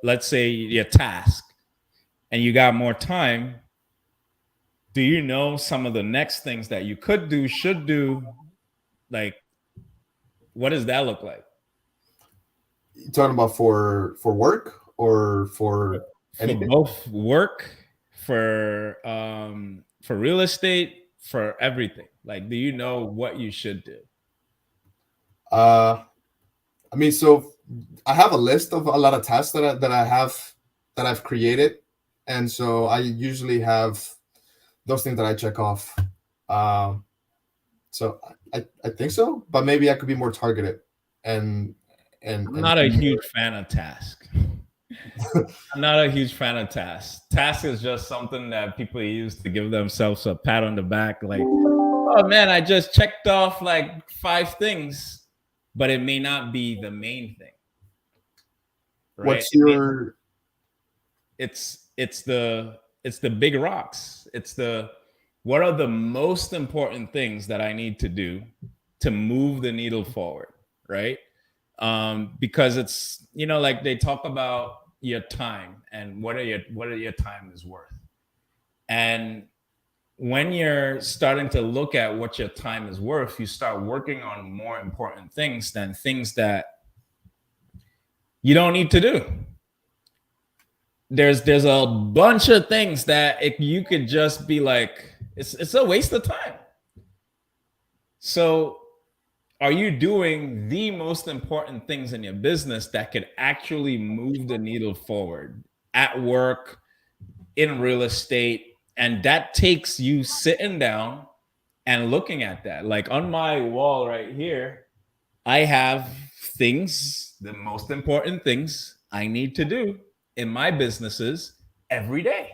let's say your task, and you got more time, do you know some of the next things that you could do, should do? Like, what does that look like? You talking about for work or for anything? Both work, for real estate, for everything? Like, do you know what you should do? Uh, I mean, so I have a list of a lot of tasks that I've created, and so I usually have those things that I check off. Um, so I think so, but maybe I could be more targeted and I'm and not a huge fan of task. I'm not a huge fan of task. Task is just something that people use to give themselves a pat on the back, like, oh man, I just checked off like 5 things, but it may not be the main thing, right? what's your It's the big rocks. It's the what are the most important things that I need to do to move the needle forward, right? Because it's, like they talk about your time and what are your time is worth. And when you're starting to look at what your time is worth, you start working on more important things than things that you don't need to do. There's a bunch of things that you could just be like, it's a waste of time. So are you doing the most important things in your business that could actually move the needle forward at work, in real estate? And that takes you sitting down and looking at that. Like on my wall right here, I have things, the most important things I need to do in my businesses every day.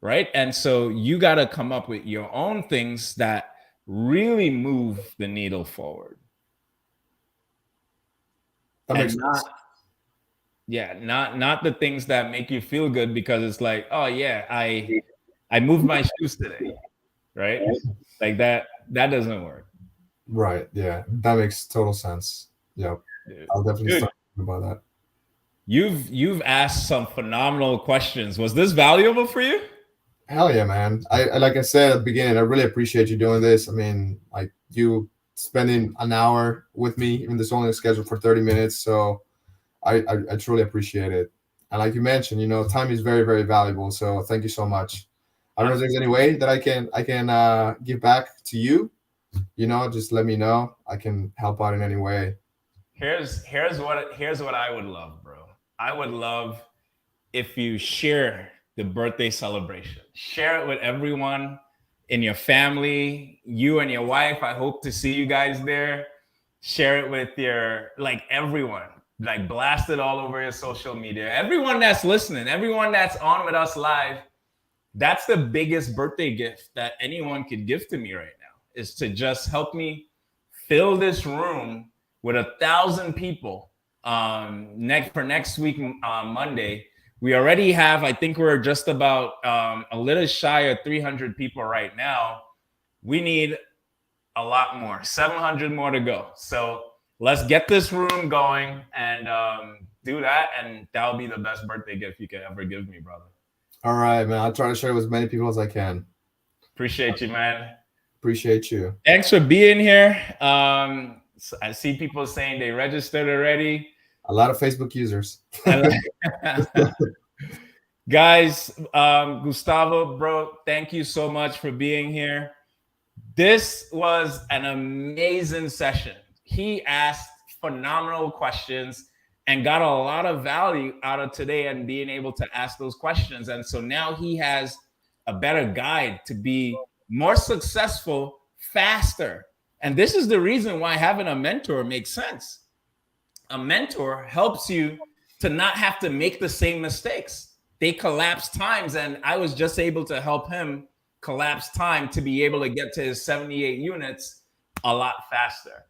Right. And so you got to come up with your own things that really move the needle forward. that makes And sense. not the things that make you feel good because it's like, oh yeah, I moved my shoes today. Right. Like that doesn't work. Right. Yeah, that makes total sense. Yep. I'll definitely Dude, start thinking about that. you've asked some phenomenal questions. Was this valuable for you? Hell yeah, man. Like I said at the beginning, I really appreciate you doing this. I mean, like you spending an hour with me, even this only scheduled for 30 minutes. So I truly appreciate it. And like you mentioned, time is very, very valuable. So thank you so much. I don't know if there's any way that I can give back to you. Just let me know. I can help out in any way. Here's what I would love, bro. I would love if you share the birthday celebration. Share it with everyone in your family, you and your wife. I hope to see you guys there. Share it with your like everyone. Like blast it all over your social media. Everyone that's listening, everyone that's on with us live, that's the biggest birthday gift that anyone could give to me right now is to just help me fill this room with 1,000 people next week, Monday. We already have, I think we're just about a little shy of 300 people right now. We need a lot more, 700 more to go. So let's get this room going and do that. And that'll be the best birthday gift you could ever give me, brother. All right, man. I'll try to share it with as many people as I can. Appreciate you, man. Appreciate you. Thanks for being here. I see people saying they registered already. A lot of Facebook users. Guys, Gustavo, bro, thank you so much for being here. This was an amazing session. He asked phenomenal questions and got a lot of value out of today and being able to ask those questions. And so now he has a better guide to be more successful faster. And this is the reason why having a mentor makes sense. A mentor helps you to not have to make the same mistakes. They collapse times, and I was just able to help him collapse time to be able to get to his 78 units a lot faster.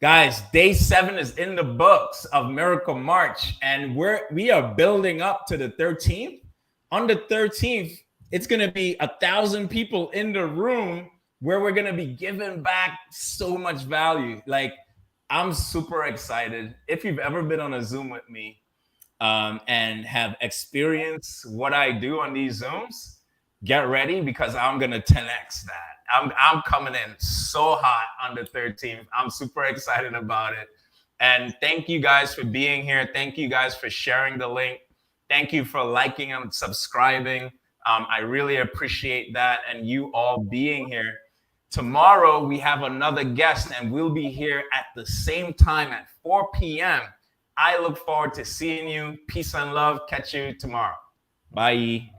Guys, day 7 is in the books of Miracle March, and we are building up to the 13th. On the 13th, it's going to be 1,000 people in the room where we're going to be giving back so much value. Like, I'm super excited. If you've ever been on a Zoom with me and have experienced what I do on these Zooms, get ready because I'm going to 10x that. I'm coming in so hot on the 13th. I'm super excited about it. And thank you guys for being here. Thank you guys for sharing the link. Thank you for liking and subscribing. I really appreciate that, and you all being here. Tomorrow, we have another guest, and we'll be here at the same time at 4 p.m. I look forward to seeing you. Peace and love. Catch you tomorrow. Bye.